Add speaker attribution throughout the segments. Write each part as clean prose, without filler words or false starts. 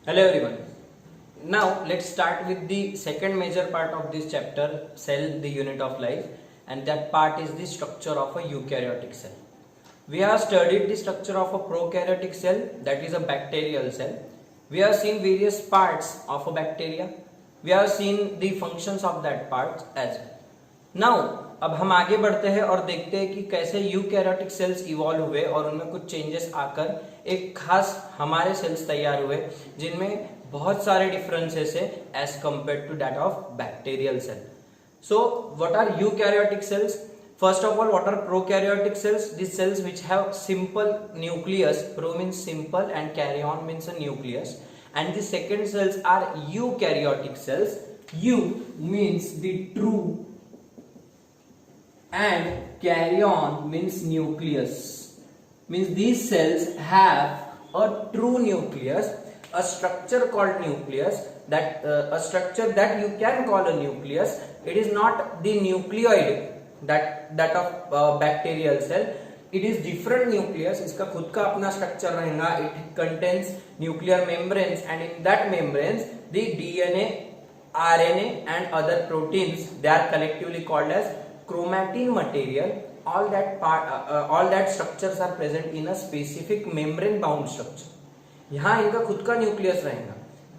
Speaker 1: Hello everyone. Now let's start with the second major part of this chapter, cell, the unit of life, and that part is the structure of a eukaryotic cell. We have studied the structure of a prokaryotic cell, that is a bacterial cell. We have seen various parts of a bacteria. We have seen the functions of that part as well. Now अब हम आगे बढ़ते हैं और देखते हैं कि कैसे यूकैरियोटिक सेल्स इवॉल्व हुए और उनमें कुछ चेंजेस आकर एक खास हमारे सेल्स तैयार हुए जिनमें बहुत सारे डिफरेंसेस है as compare to that of bacterial cell. So what are eukaryotic cells? First of all, what are prokaryotic cells? These cells which have simple nucleus. Pro means simple and karyon means a nucleus. And the second cells are eukaryotic cells. Eu means the true and karyon means nucleus. Means these cells have a true nucleus, a structure called nucleus. That a structure that you can call a nucleus. It is not the nucleoid that of bacterial cell. It is different nucleus. इसका खुद का अपना structure रहेगा. It contains nuclear membranes and in that membranes the DNA, RNA and other proteins, they are collectively called as chromatin material. All that structures are present in a specific membrane bound structure. यहाँ इनका खुद का nucleus रहेगा.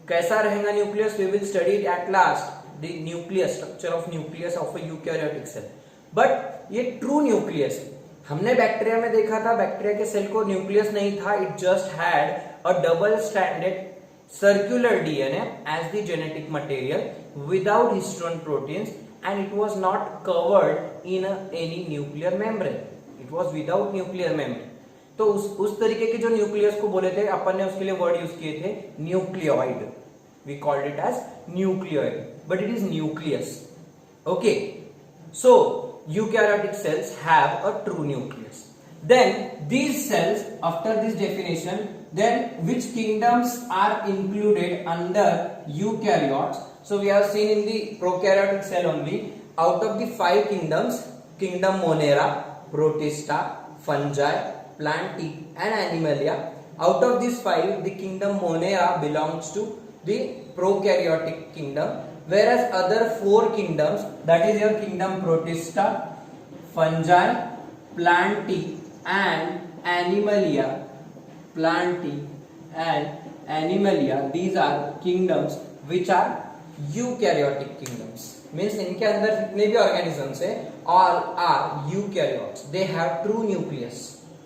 Speaker 1: कैसा रहेगा nucleus? We will study it at last. The nucleus, structure of nucleus of a eukaryotic cell. But ये true nucleus है. हमने बैक्टीरिया में देखा था, बैक्टीरिया के सेल को न्यूक्लियस नहीं था. It just had a double stranded circular DNA as the genetic material without histone proteins and it was not covered in any nuclear membrane. It was without nuclear membrane. तो उस तरीके के जो nucleus को बोले थे अपन ने, उसके लिए वर्ड यूज किए थे nucleoid. We called it as nucleoid but it is nucleus. Okay, so eukaryotic cells have a true nucleus. Then these cells, after this definition, then which kingdoms are included under eukaryotes? So we have seen in the prokaryotic cell only, out of the 5 kingdoms, kingdom Monera, Protista, Fungi, Plantae and Animalia. Out of these 5, the kingdom Monera belongs to the prokaryotic kingdom, whereas other 4 kingdoms, that is your kingdom Protista, Fungi, Plantae and Animalia, these are kingdoms which are eukaryotic kingdoms. Means इनके अंदर जितने भी organisms है, all are eukaryotes. They have true nucleus.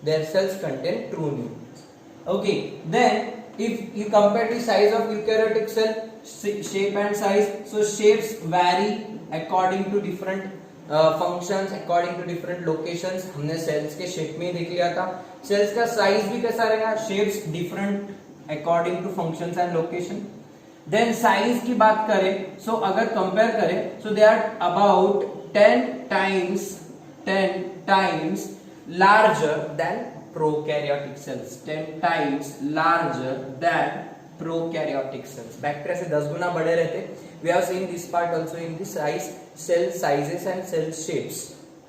Speaker 1: Their cells contain true nucleus. Okay, then if you compare the size of eukaryotic cell, shape and size, so shapes vary according to different functions, according to different locations. हमने cells के shape में ही देख लिया था. cells का size भी कैसा रहेगा? shapes different according to functions and location. then size की बात करें, so अगर compare करें, so they are about 10 times larger than prokaryotic cells. 10 times larger than prokaryotic cells. Bacteria से 10 गुना बड़े रहते. We have seen this part also in the size, cell sizes and cell shapes.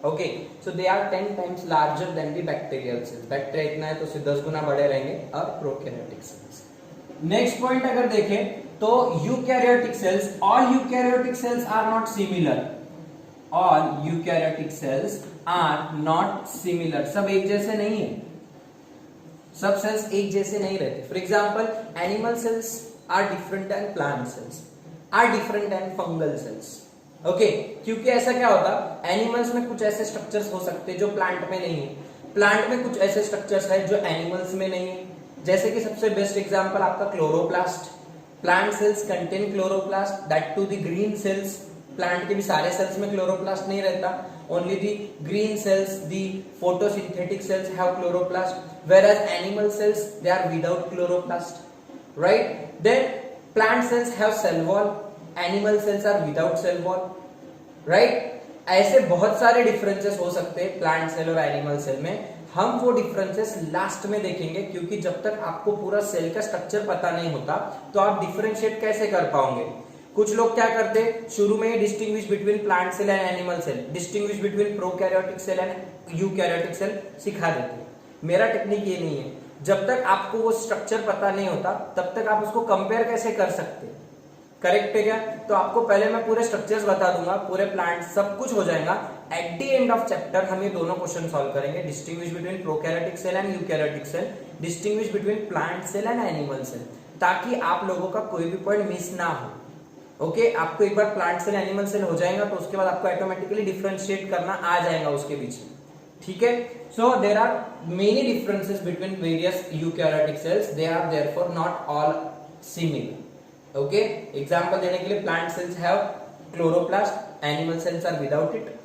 Speaker 1: Okay, so they are 10 times larger than the bacterial cells. Bacteria इतना है तो उससे 10 गुना बड़े रहेंगे और prokaryotic cells. नेक्स्ट पॉइंट अगर देखें तो eukaryotic cells, all eukaryotic cells are not similar. All eukaryotic cells are not similar. सब एक जैसे नहीं है. सब सेल्स एक जैसे नहीं रहते. For example, animal cells are different than plant cells, are different than fungal cells. Okay, क्योंकि ऐसा क्या होता, एनिमल्स में कुछ ऐसे स्ट्रक्चर्स हो सकते हैं जो प्लांट में नहीं है. प्लांट में कुछ ऐसे स्ट्रक्चर्स है जो एनिमल्स में नहीं है. जैसे कि सबसे बेस्ट एग्जाम्पल आपका chloroplast. Plant cells contain chloroplast, that to the green cells. Plant के भी सारे सेल्स में क्लोरोप्लास्ट नहीं रहता. Only the green cells, the photosynthetic cells have chloroplast, whereas animal cells, they are without chloroplast, right? Then plant cells have cell wall, animal cells are without cell wall, right? ऐसे बहुत सारे differences हो सकते हैं plant cell और animal cell में. हम वो differences लास्ट में देखेंगे, क्योंकि जब तक आपको पूरा सेल का स्ट्रक्चर पता नहीं होता तो आप डिफरेंशिएट कैसे कर पाओगे. कुछ लोग क्या करते, शुरू में ही distinguish between plant cell and animal cell, distinguish between prokaryotic cell and eukaryotic cell सिखा देते. मेरा टेक्निक ये नहीं है. जब तक आपको वो स्ट्रक्चर पता नहीं होता तब तक आप उसको कंपेयर कैसे कर सकते? करेक्ट है क्या? तो आपको पहले मैं पूरे स्ट्रक्चर्स बता दूंगा, पूरे प्लांट सब कुछ हो जाएगा। At the end of chapter हम ये दोनों क्वेश्चन सॉल्व करेंगे, distinguish between prokaryotic cell and eukaryotic cell, distinguish between plant cell and animal cell, ताकि आप लोगों का कोई भी पॉइंट मिस ना हो। ओके, आपको एक बार प्लांट सेल एनिमल सेल हो जाएगा तो उसके बाद आपको ऑटोमेटिकली डिफरेंशिएट करना आ जाएगा उसके बीच में, ठीक है। So there are many differences between various eukaryotic cells, they are therefore not all similar. Okay, example देने के लिए plant cells have chloroplast, animal cells are without it,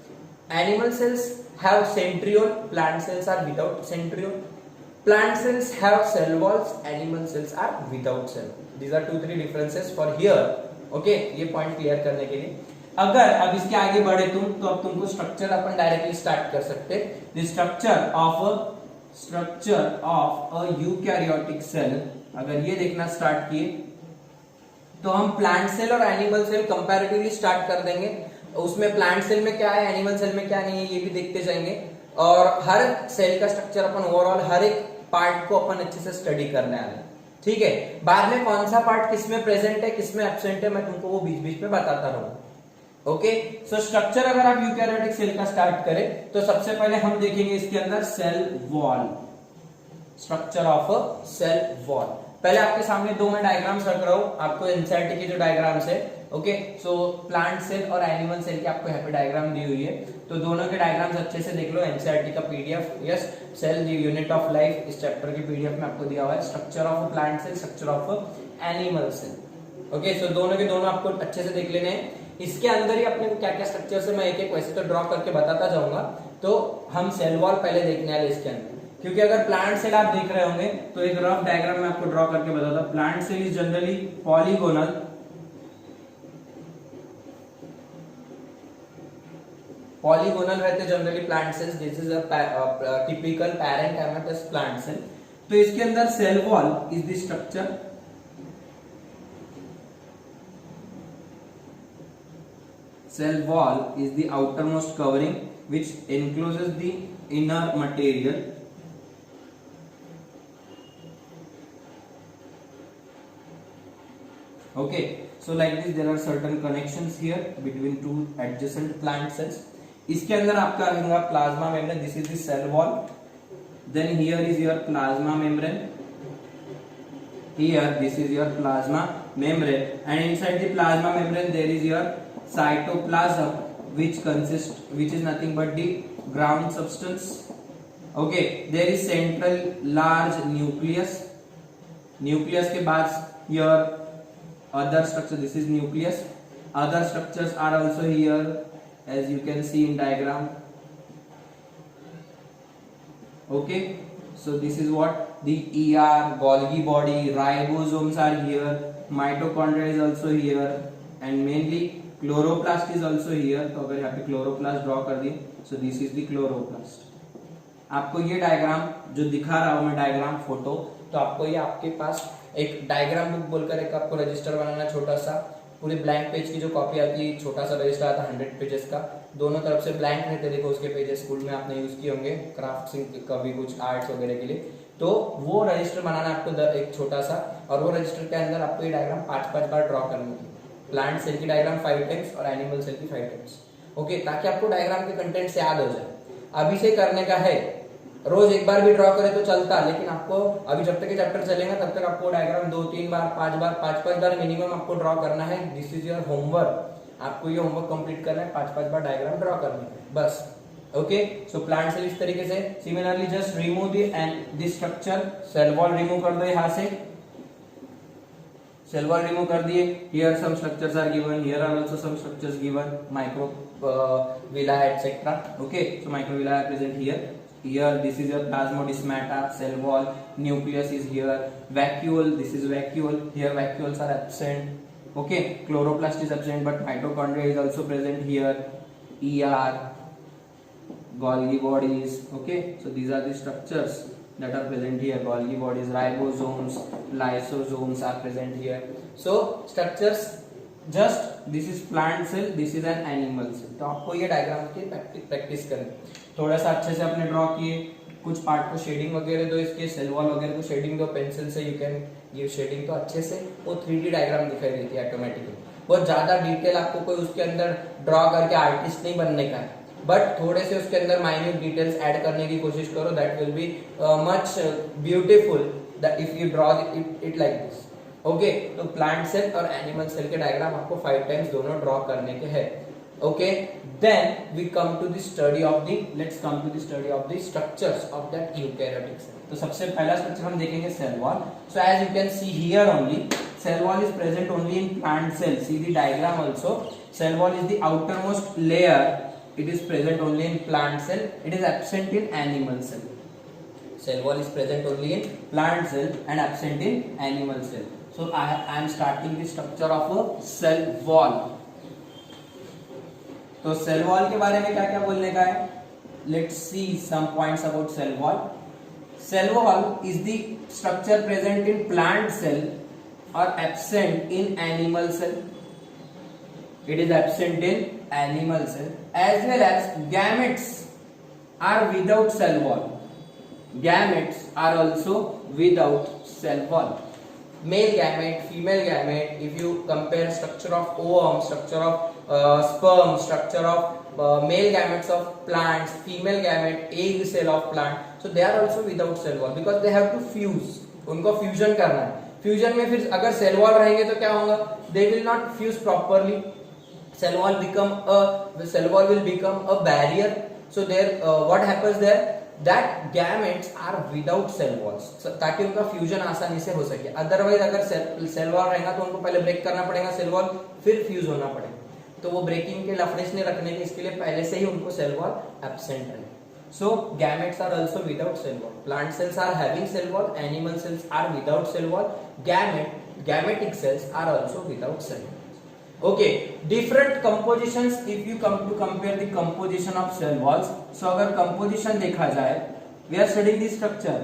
Speaker 1: animal cells have centriole, plant cells are without centriole, plant cells have cell walls, animal cells are without cell. These are 2-3 differences for here. Okay, ये point clear करने के लिए अगर अब इसके आगे बढ़े तुम तो अब तुमको स्ट्रक्चर अपन डायरेक्टली स्टार्ट कर सकते। The structure of a eukaryotic cell, अगर ये देखना स्टार्ट किए तो हम प्लांट सेल और एनिमल सेल कंपैरेटिवली स्टार्ट कर देंगे। उसमें प्लांट सेल में क्या है, एनिमल सेल में क्या नहीं है, ये भी देखते जाएंगे। और हर सेल का स्ट्रक्चर अपन ओवरऑल हर एक पार्ट को अपन अच्छे से स्टडी करने वाले हैं, ठीक है। बाद में कौन सा पार्ट किसमें प्रेजेंट है किसमें एब्सेंट है मैं तुमको वो बीच बीच में बताता रहूंगा। ओके, सो स्ट्रक्चर अगर आप यूकैरियोटिक सेल का स्टार्ट करें तो सबसे पहले हम देखेंगे इसके अंदर cell wall, structure of a cell wall. पहले आपके सामने दो मैं डायग्राम्स रख रहा हूं, आपको एनसीईआरटी के जो डायग्राम्स है। ओके, सो प्लांट सेल और एनिमल सेल की आपको यहाँ पे डायग्राम दी हुई है, तो दोनों के डायग्राम्स अच्छे से देख लो। एनसीईआरटी का PDF, yes, cell the unit of life, इस चैप्टर की पीडीएफ में आपको दिया हुआ है। Structure of plant cell, structure of animal cell. Okay, so दोनों के दोनों आपको अच्छे से देख लेने हैं। इसके अंदर ही अपने को क्या क्या स्ट्रक्चर है मैं एक एक वैसे तो ड्रॉ करके बताता जाऊंगा। तो हम सेल वॉल पहले देखने वाले इसके अंदर, क्योंकि अगर प्लांट सेल आप देख रहे होंगे तो एक रफ डायग्राम में आपको ड्रॉ करके बताता हूं। Plant cell is generally polygonal, polygonal रहते generally plant cells. This is a typical parenchymatous plant cell. तो इसके अंदर cell wall is the structure, cell wall is the outermost covering which encloses the inner material. Okay, so like this there are certain connections here between two adjacent plant cells. इसके अंदर आपका रहेगा plasma membrane, this is the cell wall. Then here is your plasma membrane. Here this is your plasma membrane, and inside the plasma membrane there is your cytoplasm, which is nothing but the ground substance. Okay, there is central large nucleus. Nucleus के बाद your other structure, this is nucleus. Other structures are also here as you can see in diagram. Okay, so this is what the ER, Golgi body, ribosomes are here, mitochondria is also here, and mainly chloroplast is also here. तो अगर यहाँ पे chloroplast draw कर दिए, सो this is the chloroplast. आपको ये diagram जो दिखा रहा हूं मैं, डायग्राम फोटो, तो आपको ये आपके पास एक डायग्राम बुक बोलकर एक आपको रजिस्टर बनाना, छोटा सा पूरे ब्लैंक पेज की जो कॉपी आती है, छोटा सा रजिस्टर आता है 100 पेजेस का, दोनों तरफ से ब्लैंक रहते, देखो उसके पेजेस स्कूल में आपने यूज किए होंगे क्राफ्ट कभी कुछ आर्ट्स वगैरह के लिए। तो वो रजिस्टर बनाना आपको एक छोटा सा, और वो रजिस्टर के अंदर आपको ये डायग्राम 5-5 बार ड्रॉ करनी है। प्लांट सेल की डायग्राम 5 टाइम्स और एनिमल सेल की 5 टाइम्स। ओके, ताकि आपको डायग्राम के कंटेंट से याद हो जाए। अभी से करने का है, रोज एक बार भी ड्रॉ करे तो चलता, लेकिन आपको अभी जब तक ये चैप्टर चलेगा तब तक आपको डायग्राम 2-3 बार 5-5 बार मिनिमम आपको ड्रॉ करना है। दिस इज योर होमवर्क, आपको ये होमवर्क कंप्लीट करना है, 5-5 बार डायग्राम ड्रॉ करना है बस। ओके, सो प्लांट सेल इस तरीके से। Similarly just remove the structure, cell wall remove कर दो यहाँ से, सेल वॉल रिमूव कर दिए। Here some structures are given, here are also some structures given, microvilli etcetera. Okay, so microvilli are present here. Here this is your plasmodesmata, cell wall, nucleus is here, vacuole, this is vacuole, here vacuoles are absent. Okay, chloroplast is absent but mitochondria is also present here, ER, Golgi bodies. Okay, so these are the structures that are present here. Golgi bodies, ribosomes, lysosomes are present here. So structures, just this is plant cell, this is an animal cell. तो आपको ये diagram की practice करनी, थोड़ा सा अच्छे से अपने ड्रॉ किए, कुछ पार्ट को शेडिंग वगैरह दो, इसके सेल वॉल वगैरह को शेडिंग दो पेंसिल से, यू कैन गिव शेडिंग, तो अच्छे से वो 3D डायग्राम दिखाई देती है ऑटोमेटिकली। बहुत ज्यादा डिटेल आपको कोई उसके अंदर ड्रॉ करके आर्टिस्ट नहीं बनने का है, बट थोड़े से उसके अंदर माइन्यूट डिटेल्स ऐड करने की कोशिश करो, that will be much beautiful that if you draw it like this. Okay, तो प्लांट सेल और एनिमल सेल के डायग्राम आपको 5 टाइम्स दोनों ड्रॉ करने के हैं। Okay, then we come to the study of the, let's come to the study of the structures of that eukaryotic cell. तो सबसे पहला स्ट्रक्चर हम देखेंगे cell wall. So as you can see here only, cell wall is present only in plant cell. See the diagram also. Cell wall is the outermost layer. It is present only in plant cell. It is absent in animal cell. Cell wall is present only in plant cell and absent in animal cell. So I am starting the structure of a cell wall. तो cell wall के बारे में क्या क्या बोलने का है, let's see some points about cell wall. Cell wall is the structure present in plant cell और absent in animal cell. It is absent in animal cell as well as gametes are without cell wall. Gametes are also without cell wall. Male gamete, female gamete, if you compare structure of ovum, structure of sperm, structure of male gametes of plants, female gamete, egg cell of plant, so they are also without cell wall because they have to fuse, उनको fusion करना है। fusion में फिर अगर cell wall रहेंगे तो क्या होगा, they will not fuse properly, cell wall will become a barrier, so there what happens there, that gametes are without cell walls, ताकि उनका फ्यूजन आसानी से हो सके। अदरवाइज अगर सेल वॉल रहेगा तो उनको पहले ब्रेक करना पड़ेगा सेल वॉल, फिर फ्यूज होना पड़ेगा, तो वो ब्रेकिंग के लफड़े नहीं रखने के, इसके लिए पहले से ही उनको सेल वॉल एब्सेंट रहे। So gametes are also without cell wall. Plant cells are having cell wall, animal cells are without cell wall, gametic cells are also without cell wall. Okay, different compositions if you come to compare the composition of cell walls. So अगर composition देखा जाए, we are studying the structure.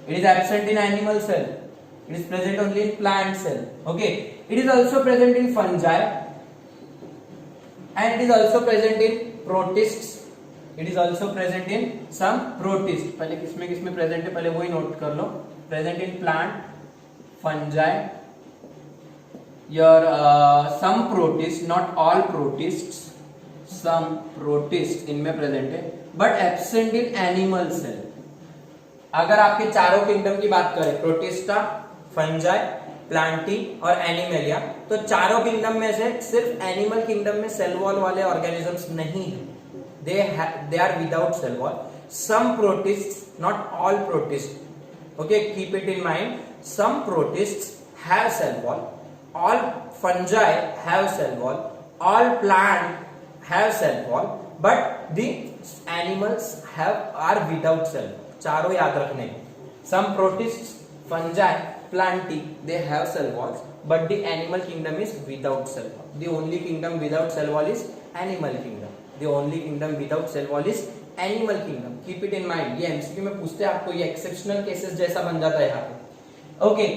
Speaker 1: It is absent in animal cell. It is present only in plant cell. Okay, it is also present in fungi and it is also present in protists. It is also present in some protists. पहले किसमें present है पहले वही note कर लो. Present in plant, fungi. Your some protists, not all protists, some protists इनमें present है, but absent in animal cell. अगर आपके चारों किंगडम की बात करें, प्रोटिस्टा, फंजाई, प्लांटी और एनिमलिया, तो चारों किंगडम में से सिर्फ एनिमल किंगडम में सेल वॉल वाले ऑर्गेनिजम्स नहीं है, they are without cell wall. Some protists, not all protists, okay, keep it in mind, some protists have cell wall, all fungi have cell wall, all plant have cell wall, but the animals are without cell wall. चारों याद रखने। Some protists, fungi, plantae, they have cell walls, but the animal kingdom is without cell wall. The only kingdom without cell wall is animal kingdom. The only kingdom without cell wall is animal kingdom. Keep it in mind. ये MCQ में पूछते हैं आपको, ये exceptional cases जैसा बन जाता है यहाँ पे। Okay.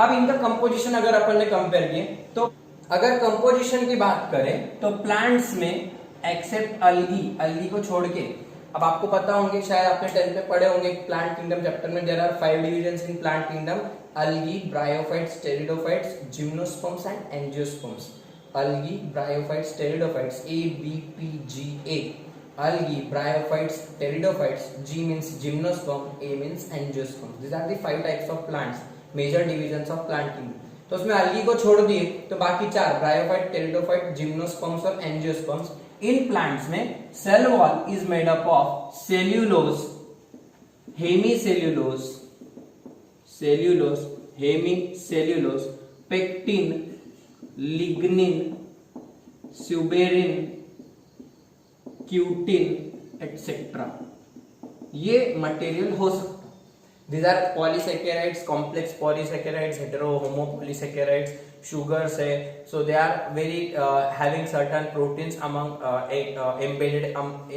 Speaker 1: अब इनका कंपोजिशन अगर अपन ने कंपेयर किए, तो अगर कंपोजिशन की बात करें तो प्लांट्स में एक्सेप्ट अल्गी को छोड़ के, अब आपको पता होंगे शायद आपने 10th में पढ़े होंगे प्लांट किंगडम चैप्टर में, there are 5 divisions in plant kingdom, algae, bryophytes, pteridophytes, gymnosperms and angiosperms. Algae, bryophytes, pteridophytes, A B P G A। Algae, bryophytes, pteridophytes, G means gymnosperm, A means angiosperm. These are the 5 types of plants, major divisions of plant kingdom. तो उसमें algae को छोड़ दिए तो बाकी 4 bryophyte, pteridophyte, gymnosperms और angiosperms. इन plants में cell wall is made up of cellulose, hemicellulose, hemicellulose, pectin, lignin, suberin, cutin etcetera. ये मटेरियल हो सकता है। These are polysaccharides, complex polysaccharides, hetero homo polysaccharides, sugars है, so they are very having certain proteins among embedded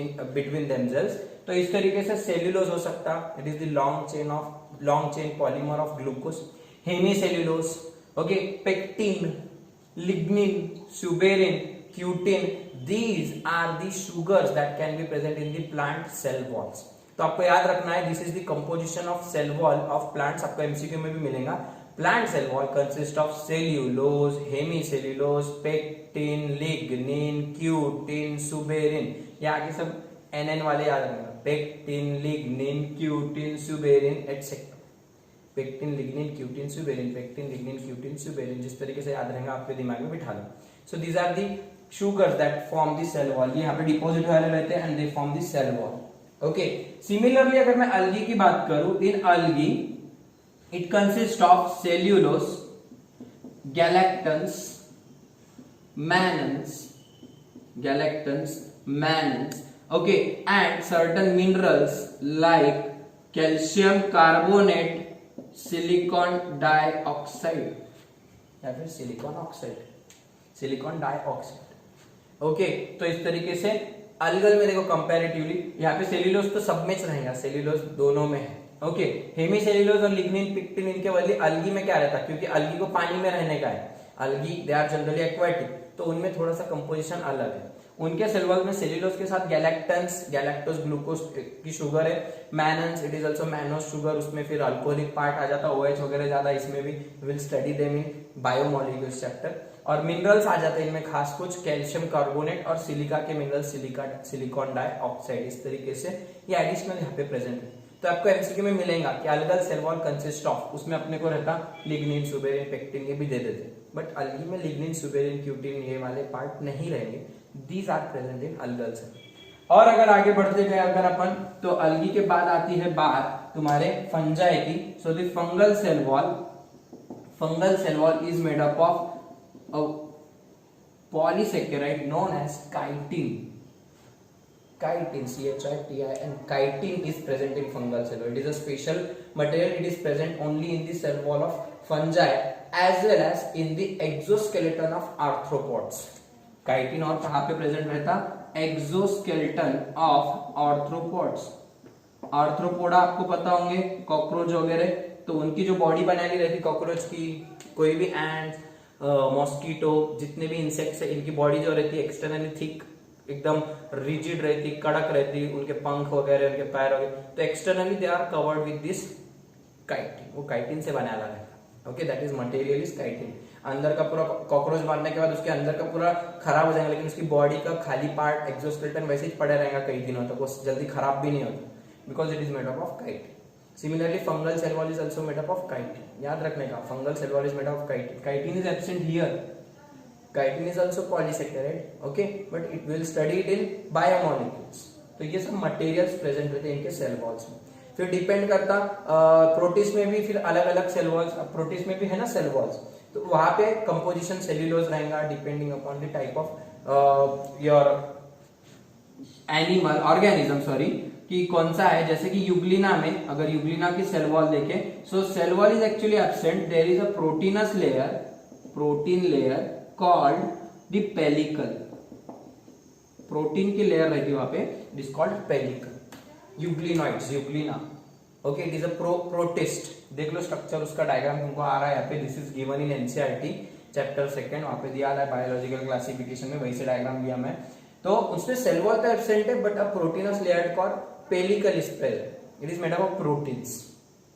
Speaker 1: in between themselves. तो इस तरीके से cellulose हो सकता, it is the long chain polymer of glucose. Hemicellulose, okay, pectin, lignin, suberin, cutin, these are the sugars that can be present in the plant cell walls. तो आपको याद रखना है this is the composition of cell wall of plants, आपको MCQ में भी मिलेगा। Plant cell wall consist of cellulose, hemicellulose, pectin, lignin, cutin, suberin, ये आगे सब एनएन वाले याद रखना, pectin, lignin, cutin, suberin etcetera. Pectin, lignin, cutin, suberin, pectin, lignin, cutin, suberin, जिस तरीके से याद रहेगा आपके दिमाग में बिठा लो। So these are the sugars that form the cell wall, ये यहाँ पे डिपॉजिट वाले रहते हैं and they form the cell wall. Okay, similarly अगर मैं अल्गी की बात करूं, in algae it consist of cellulose, galactans, mannans, okay, and certain minerals like calcium carbonate, silicon dioxide या फिर सिलिकॉन डाइऑक्साइड। ओके, तो इस तरीके से अलगल में देखो कंपैरेटिवली यहाँ पे सेल्यूलोज तो सब में रहेगा, सेल्यूलोज दोनों में है। ओके, हेमी सेल्यूलोज और लिग्निन, पिक्टिन, इनके बदले अलगी में क्या रहता है, क्योंकि अलगी को पानी में रहने का है, अलगी दे आर जनरली एक्वाटिक, तो उनमें थोड़ा सा कंपोजिशन अलग है। उनके सेल वॉल में सेल्यूलोज के साथ गैलेक्टन्स, गैलेक्टोज ग्लूकोज की शुगर है, mannans, it is also mannose sugar, उसमें फिर अल्कोहलिक पार्ट आ जाता है, OH वगैरह ज्यादा, इसमें भी will study them in biomolecules chapter. और मिनरल्स आ जाते हैं इनमें खास कुछ कैल्शियम कार्बोनेट और सिलिका के मिनरल, सिलिकॉन डाइऑक्साइड, इस तरीके से ये एडिशनल यहाँ पे प्रेजेंट है। तो आपको एमसीक्यू में मिलेगा कि algal cell wall consist of, उसमें अपने को रहता लिग्निन, सुबेरिन, पेक्टिन, ये भी दे देते, बट अलगी में लिग्निन, सुबेरिन, क्यूटिन ये वाले पार्ट नहीं रहेंगे, these are present in algal cell. और अगर आगे बढ़ते गए अगर अपन, तो अलगी के बाद आती है बात तुम्हारे फंजाई की। So the fungal cell wall is made up of polysaccharide known as chitin, CHITIN. Chitin is present in fungal cell wall. It is a special material, it is present only in the cell wall of fungi as well as in the exoskeleton of arthropods. Chitin और कहाँ पे present रहता, exoskeleton of arthropods. Arthropoda आपको पता होंगे, cockroach वगैरह, तो उनकी जो बॉडी बनाई रहती कॉकरोच की, कोई भी एंट, मॉस्किटो, जितने भी इंसेक्ट्स है, इनकी बॉडी जो रहती है एक्सटर्नली थिक, एकदम रिजिड रहती, कड़क रहती, उनके पंख वगैरह, उनके पैर वगैरह, तो externally they are covered with this chitin, वो काइटिन से बनाया रहता है। Okay, that is material is chitin. अंदर का पूरा कॉकरोच मारने के बाद उसके अंदर का पूरा खराब हो जाएगा, लेकिन उसकी बॉडी का खाली पार्ट एक्सोस्केलेटन वैसे ही पड़े रहेगा कई दिनों तक, वो जल्दी खराब भी नहीं होता, because it is made up of chitin. Similarly, fungal cell wall is also made up of chitin. याद रखने का, fungal cell wall is made up of chitin. Chitin is absent here. Chitin is also polysaccharide, okay, but it will study it in biomolecules. तो ये सब materials present रहते हैं इनके cell walls में। फिर डिपेंड करता प्रोटिस्ट में भी फिर अलग अलग सेल वॉल्स, प्रोटिस्ट में भी है ना सेल वॉल्स, तो वहां पे कंपोजिशन सेल्यूलोज रहेगा depending upon the type of your animal organism, sorry, कि कौन सा है। जैसे कि यूग्लिना में, अगर यूग्लिना की सेल वॉल देखें, so cell wall is actually absent, there is a proteinous layer, protein layer called the pellicle, protein की लेयर रहती है वहां पे, it is called pellicle. Euglenoids, euglena, okay, it is a protist. देख लो structure, उसका diagram तुमको आ रहा है यहाँ पे, this is given in NCERT chapter 2, वहां पे दिया है बायोलॉजिकल क्लासिफिकेशन में, वही से डायग्राम दिया मैं। तो उसमें सेल वॉल तो एब्सेंट है, but a proteinous layer called pellicle is present, it is made up of proteins.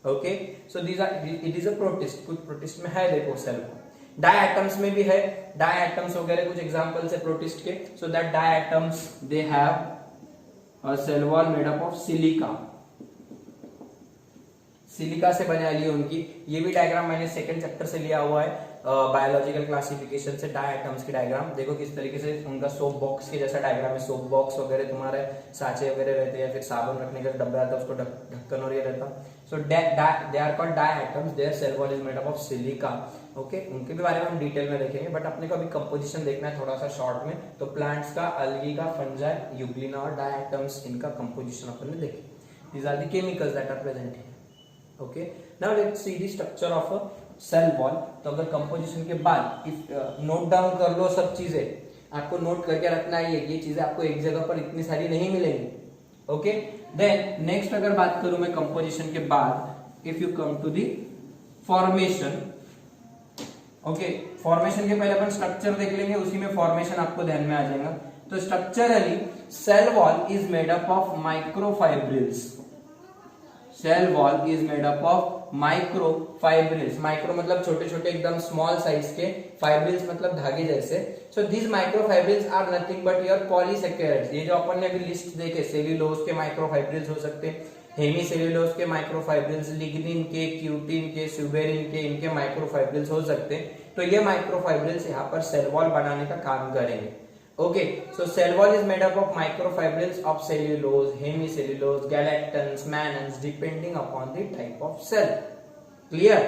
Speaker 1: Okay, so these are, it is a protist, कुछ प्रोटिस्ट में है देखो सेल वॉल। डायएटम्स में भी है, डायएटम्स वगैरह कुछ एग्जांपल्स है प्रोटिस्ट के। So that diatoms they have a cell wall made up of silica, silica से बना ली उनकी, ये भी डायग्राम मैंने 2nd चैप्टर से लिया हुआ है बायोलॉजिकल क्लासिफिकेशन से। डायएटम्स की डायग्राम देखो किस तरीके से उनका सोप बॉक्स के जैसा डायग्राम है, सोप बॉक्स वगैरह तुम्हारे साँचे वगैरह रहते हैं, फिर साबुन रखने का डब्बा आता है, उसको ढक्कन और ये रहता। So they are called diatoms, their cell wall is made up of silica. Okay, उनके भी बारे में हम डिटेल में देखेंगे, बट अपने को अभी कंपोजिशन देखना है थोड़ा सा शॉर्ट में। तो प्लांट्स का, अलगी का, फंजाई, यूग्लिना और डायएटम्स, इनका कंपोजिशन अपन ने देखे। These are the chemicals that are present here. Okay, now let's see the structure of a cell wall. तो अगर कंपोजिशन के बाद इफ नोट डाउन कर लो सब चीजें, आपको नोट करके रखना है, ये चीजें आपको एक जगह पर इतनी सारी नहीं मिलेंगी। ओके, देन नेक्स्ट अगर बात करूं मैं कंपोजिशन के बाद, if you come to the formation. Okay, formation के पहले अपन स्ट्रक्चर देख लेंगे, उसी में फॉर्मेशन आपको ध्यान में आ जाएगा। तो structurally cell wall is made up of microfibrils, cell wall is made up of micro fibrils, micro मतलब छोटे छोटे एकदम स्मॉल साइज के, फाइब्रिल्स मतलब धागे जैसे। So these micro fibrils are nothing but your polysaccharides. ये जो अपन ने अभी लिस्ट देखे, सेल्यूलोज के माइक्रो फाइब्रिल्स हो सकते हैं, हेमी सेल्यूलोज के माइक्रो फाइब्रिल्स, लिग्निन के, क्यूटिन के, सुबेरिन के, इनके माइक्रो फाइब्रिल्स हो सकते हैं। तो ये माइक्रो फाइब्रिल्स यहाँ पर सेल वॉल बनाने का काम करेंगे। Okay, so cell wall is made up of microfibrils of cellulose, hemicellulose, galactans, mannans, depending upon the type of cell. Clear?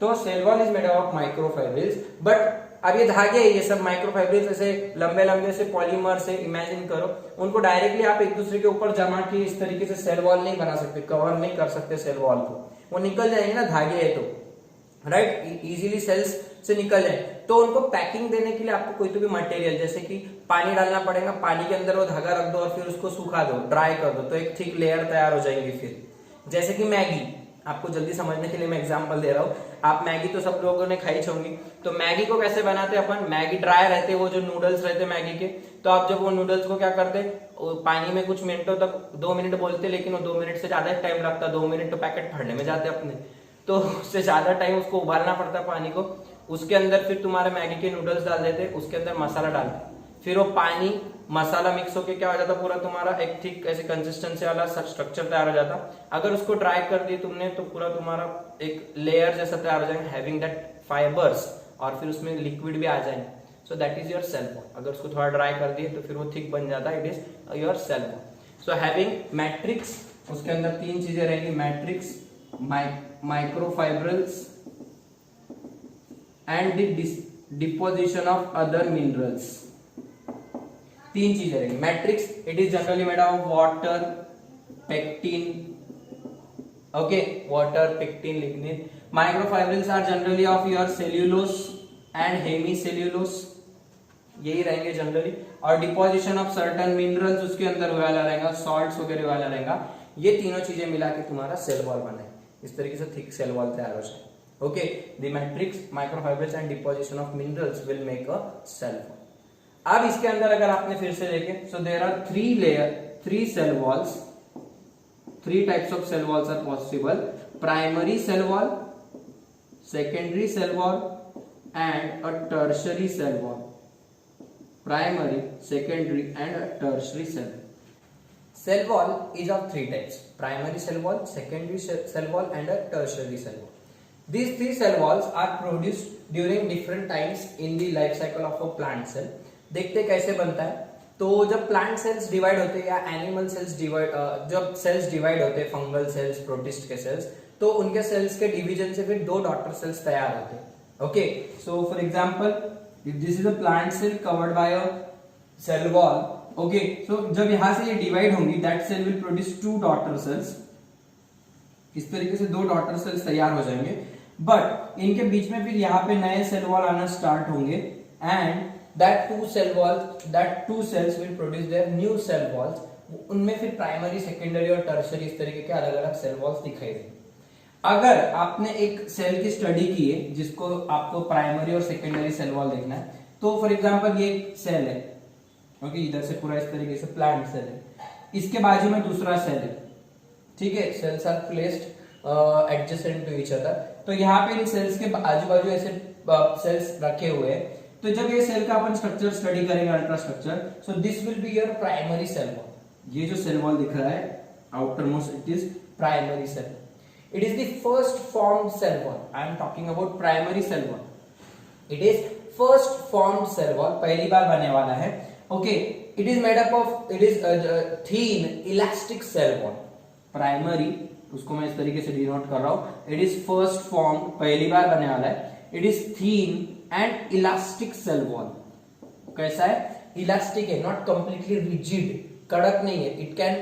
Speaker 1: तो cell wall is made up of microfibrils, but अब ये धागे ये सब माइक्रोफाइब्रिल्स ऐसे लंबे लंबे से पॉलीमर से इमेजिन करो, उनको डायरेक्टली आप एक दूसरे के ऊपर जमा के इस तरीके से सेल वॉल नहीं बना सकते, कवर नहीं कर सकते सेल वॉल को, वो निकल जाएंगे ना, धागे है तो, राइट, इजीली सेल्स से निकल जाए। तो उनको पैकिंग देने के लिए आपको कोई तो भी मटेरियल, जैसे कि पानी डालना पड़ेगा, पानी के अंदर वो धागा रख दो और फिर उसको सुखा दो, ड्राई कर दो, तो एक थिक लेयर तैयार हो जाएगी। फिर जैसे कि मैगी, आपको जल्दी समझने के लिए मैं एग्जांपल दे रहा हूँ, आप मैगी तो सब लोगों ने खाई होंगी, तो मैगी को कैसे बनाते हैं अपन, मैगी ड्राई रहते, वो जो नूडल्स रहते मैगी के, तो आप जब वो नूडल्स को क्या करते, पानी में कुछ मिनटों तक, 2 मिनट बोलते लेकिन वो 2 मिनट से ज्यादा टाइम लगता, 2 मिनट तो पैकेट फाड़ने में जाते अपने, तो उससे ज्यादा टाइम उसको उबालना पड़ता है पानी को। उसके अंदर फिर तुम्हारे मैगी के नूडल्स डाल देते, उसके अंदर मसाला डालते, फिर वो पानी मसाला मिक्स होके क्या हो जाता, पूरा तुम्हारा एक ठीक ऐसे कंसिस्टेंसी वाला स्ट्रक्चर तैयार हो जाता। अगर उसको ड्राई कर दी तुमने तो पूरा तुम्हारा एक लेयर जैसा तैयार हो जाएगा, हैविंग दैट फाइबर्स, और फिर उसमें लिक्विड भी आ जाएंगे। So that is your cell wall. अगर उसको थोड़ा ड्राई कर दिए तो फिर वो थिक बन जाता है, it is your cell wall. So having matrix, उसके अंदर 3 चीजें रहेंगी, matrix, microfibrils and the deposition of other minerals. 3 चीजें रहेंगी। Matrix, it is generally made of water, pectin, okay, water, pectin, lignin. Microfibrils are generally of your cellulose and hemicellulose, यही रहेंगे generally. और deposition of certain minerals उसके अंदर वाला रहेगा, salts वगैरह वाला रहेगा। ये तीनों चीजें मिला के तुम्हारा सेल वॉल बने, इस तरीके से थिक सेल वॉल तैयार हो जाए। Okay, the matrix, microfibrils and deposition of minerals will make a cell wall. अब इसके अंदर अगर आपने फिर से देखे, so there are 3 cell walls, 3 types of cell walls are possible: primary cell wall, secondary cell wall, and a tertiary cell wall. Primary, secondary, and a tertiary cell. Cell wall is of 3 types: primary cell wall, secondary cell wall, and a tertiary cell wall. These 3 cell walls are produced during different times in the life cycle of a plant cell. देखते कैसे बनता है, तो जब plant cells divide होते हैं या animal cells divide, जब सेल्स डिवाइड होते हैं, फंगल सेल्स, प्रोटिस्ट के सेल्स, तो उनके सेल्स के डिवीजन से फिर 2 डॉटर सेल्स तैयार होते हैं। Okay, so for example if this is a plant cell covered by a cell wall, okay, so जब यहां से ये डिवाइड होंगी, that cell will produce 2 daughter cells. इस तरीके से 2 डॉटर सेल्स तैयार हो जाएंगे, बट इनके बीच में फिर यहाँ पे नए सेल वॉल आना स्टार्ट होंगे, and that 2 cells will produce their new cell walls. उनमें फिर प्राइमरी, सेकेंडरी और टर्शियरी इस तरीके के अलग अलग सेल वॉल्स दिखाई देंगे। अगर आपने एक सेल की स्टडी की है जिसको आपको प्राइमरी और सेकेंडरी सेल वॉल देखना है, तो फॉर एग्जांपल ये सेल है, ओके, इधर से पूरा इस तरीके से प्लांट सेल है, इसके बाजू में दूसरा सेल है, ठीक है, cells are placed adjacent to each other. तो यहाँ पे इन सेल्स के आजू बाजू ऐसे सेल्स रखे हुए हैं, तो जब ये सेल का अपन स्ट्रक्चर स्टडी करेंगे, ultrastructure, so this will be your primary cell wall. ये जो सेल वॉल दिख रहा है outermost, it is primary cell. It is the first formed cell wall. I am talking about primary cell wall. It is first formed cell wall, पहली बार बनने वाला है। Okay, it is made up of, it is thin elastic cell wall. Primary, उसको मैं इस तरीके से डिनोट कर रहा हूं, इट इज फर्स्ट फॉर्म, पहली बार बनने वाला है। It is thin and elastic cell wall. कैसा है, इलास्टिक है, नॉट कंप्लीटली रिजिड, कड़क नहीं है, it can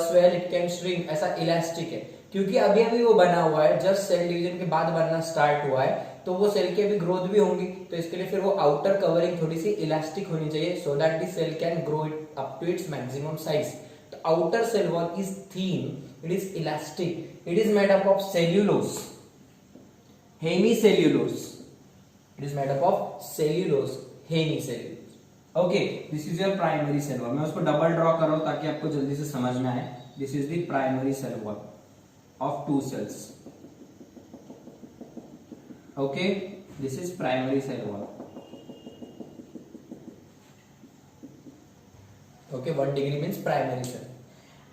Speaker 1: swell, it can shrink, ऐसा इलास्टिक है। क्योंकि अभी अभी वो बना हुआ है, जस्ट सेल डिवीजन के बाद बनना स्टार्ट हुआ है, तो वो सेल की अभी ग्रोथ भी होंगी, तो इसके लिए फिर वो आउटर कवरिंग थोड़ी सी इलास्टिक होनी चाहिए, so that the cell can grow it up to its maximum size. The outer cell wall is thin, it is elastic, it is made up of cellulose, hemicellulose, it is made up of cellulose, hemicellulose. Okay, this is your primary cell wall. मैं उसको double draw कर रहा हूं ताकि आपको जल्दी से समझ में आए। This is the primary cell wall. of two cells. Okay, this is primary cell wall. Okay, 1 degree means primary cell.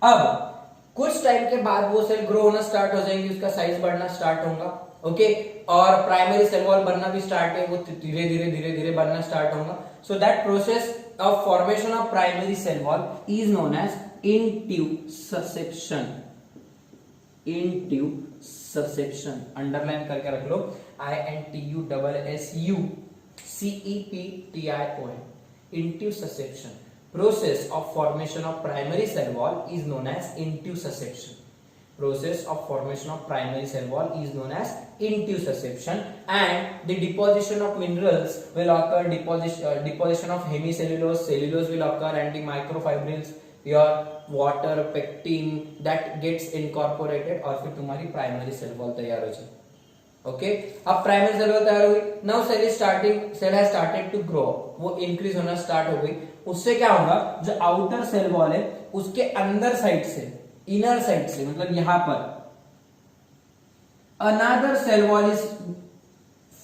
Speaker 1: अब कुछ टाइम के बाद वो सेल ग्रो होना स्टार्ट हो जाएंगे, उसका साइज बढ़ना स्टार्ट होगा. ओके, और प्राइमरी सेल वॉल बनना भी स्टार्ट है, वो धीरे धीरे बनना स्टार्ट होगा. So that process of formation of primary cell wall is known as intussusception. Intussusception underline करके रख लो, INTUSSUCEPTION. इंट्यूससेप्शन. Process of formation of primary cell wall is known as intussusception. Process of formation of primary cell wall is known as intussusception, and the deposition of minerals will occur. Deposition of hemicellulose, cellulose will occur, and the microfibrils, your water, pectin, that gets incorporated, और फिर तुम्हारी primary cell wall तैयार हो जाए. Okay, अब primary cell wall तैयार हो गई. Now cell has started to grow, वो इंक्रीज होना स्टार्ट हो गई. उससे क्या होगा, जो आउटर सेल वॉल है उसके अंदर साइड से, इनर साइड से, मतलब यहां पर another cell wall is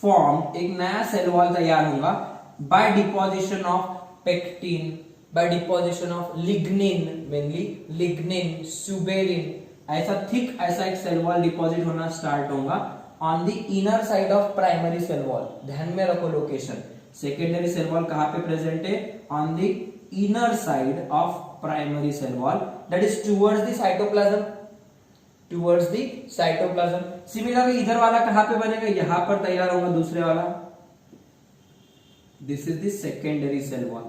Speaker 1: form, एक नया सेल वॉल तैयार होगा by deposition of pectin, by deposition of lignin, mainly lignin, suberin. ऐसा एक सेल वॉल डिपॉजिट होना स्टार्ट होगा on the inner side of primary cell wall. ध्यान में रखो लोकेशन. सेकेंडरी सेल वॉल कहां पे प्रेजेंट है? On the inner side of primary cell wall, that is towards the cytoplasm. Towards the cytoplasm. Similarly इधर वाला कहां पे बनेगा? यहां पर तैयार होगा दूसरे वाला. This is the secondary cell wall.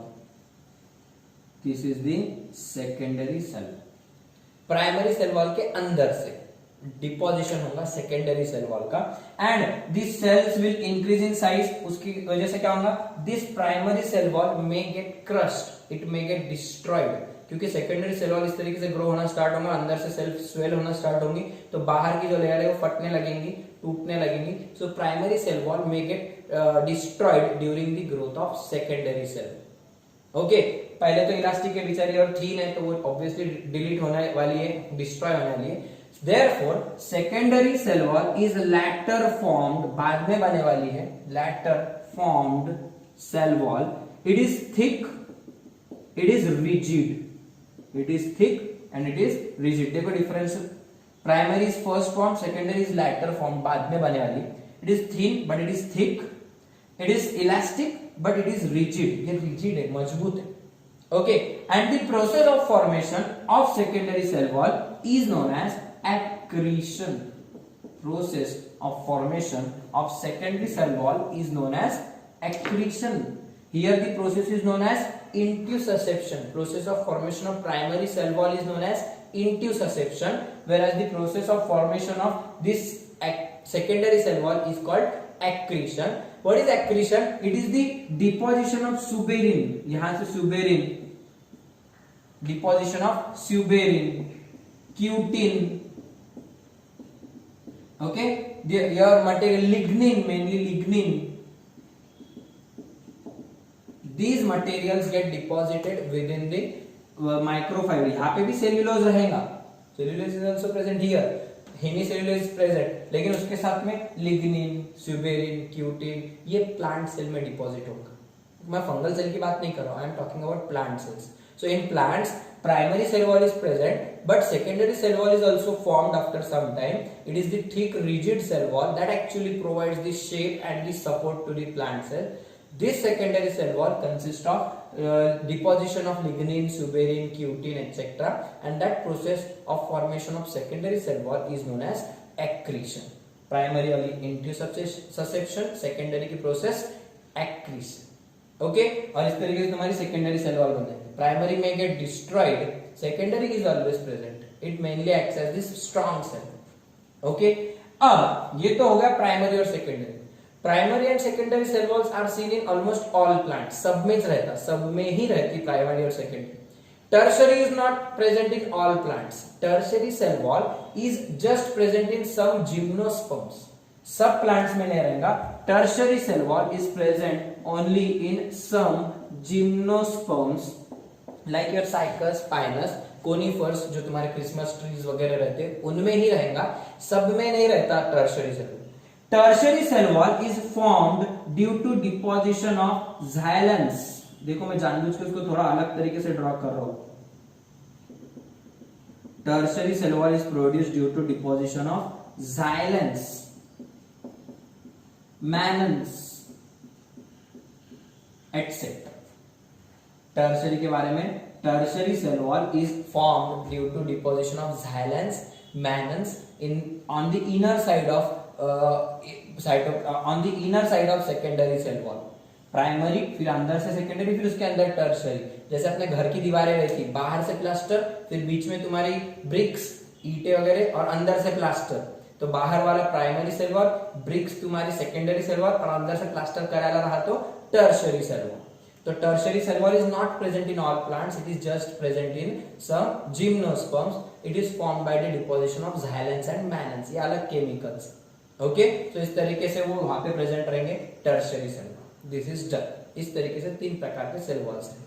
Speaker 1: This is the secondary cell. Primary cell wall के अंदर से डिपोजिशन होगा सेकेंडरी सेल वॉल का, and this cells will increase in size. उसकी वजह से क्या होगा? This primary cell wall may get crushed, it may get destroyed. क्योंकि सेकेंडरी सेल वॉल इस तरीके से ग्रो होना स्टार्ट होगा, अंदर से सेल स्वेल होना स्टार्ट होंगी, तो बाहर की जो लेयर है वो फटने लगेंगी, टूटने लगेंगी. So primary cell wall may get destroyed during the growth of secondary cell. Okay, पहले तो इलास्टिक है बेचारी और थीन है, तो वो ऑब्वियसली डिलीट होने वाली है, डिस्ट्रॉय होने वाली है. Therefore, secondary cell wall is later formed, बाद में बने वाली है, later formed cell wall. It is thick, it is rigid, it is thick and it is rigid. देखो difference. Primary is first form, secondary is later formed, बाद में बने वाली. It is thin but it is thick, it is elastic but it is rigid. ये rigid है, मजबूत है. Okay, and the process of formation of secondary cell wall is known as accretion. Process of formation of secondary cell wall is known as accretion. Here the process is known as intussusception. Process of formation of primary cell wall is known as intussusception, whereas the process of formation of this secondary cell wall is called accretion. What is accretion? It is the deposition of suberin. यहाँ से suberin, deposition of suberin, cutin. Okay, your material lignin, mainly lignin. These materials get deposited within the microfiber. यहाँ पे भी cellulose रहेगा. Cellulose is also present here. Hemicellulose is present. लेकिन उसके साथ में lignin, suberin, cutin, ये plant cell में deposit होगा. मैं fungal cell की बात नहीं कर रहा हूँ. I am talking about plant cells. So in plants, primary cell wall is present, but secondary cell wall is also formed after some time. It is the thick, rigid cell wall that actually provides the shape and the support to the plant cell. This secondary cell wall consists of deposition of lignin, suberin, cutin, etc. And that process of formation of secondary cell wall is known as accretion. Primary only intussusception, secondary की process accretion. Okay, और इस तरीके से तुम्हारी secondary cell wall बन जाएगी. Primary may get destroyed, secondary is always present. It mainly acts as this strong cell. Okay, अब ये तो हो गया प्राइमरी और secondary. Primary and secondary cell walls are seen in almost all plant. सब में रहता, सब में ही रहती प्राइमरी और secondary. Tertiary is not present in all plants. Tertiary cell wall is just present in some gymnosperms. सब प्लांट्स में नहीं रहेगा. Tertiary cell wall is present only in some gymnosperms like your Cycas, Pinus, conifers जो तुम्हारे Christmas trees वगैरह रहते हैं उनमें ही रहेगा, सब में नहीं रहता tertiary cell wall. Tertiary cell wall is formed due to deposition of xylans. देखो मैं जानबूझ के उसको थोड़ा अलग तरीके से ड्रॉ कर रहा हूं। Tertiary cell wall is produced due to deposition of xylans, mannans etcetera. Tertiary के बारे में, tertiary cell wall is formed due to deposition of xylans, mannans in on the inner side of on the inner side of secondary cell wall. Primary, फिर अंदर से secondary, फिर उसके अंदर tertiary. जैसे अपने घर की दीवारें रहती, बाहर से प्लास्टर, फिर बीच में तुम्हारी ब्रिक्स, ईंटें वगैरह, और अंदर से प्लास्टर। तो बाहर वाला प्राइमरी सेल वॉल, ब्रिक्स तुम्हारी सेकेंडरी सेल वॉल, और अंदर से प्लास्टर करायला रहा तो टर्शरी सेल वॉल। तो tertiary cell wall is not present in all plants, it is just present in some gymnosperms. It is formed by the deposition of xylans and mannans, ये अलग chemicals. Okay, तो इस तरीके से वो वहां पे प्रेजेंट रहेंगे tertiary cell wall. This is done. इस तरीके से 3 प्रकार के सेल वॉल्स हैं।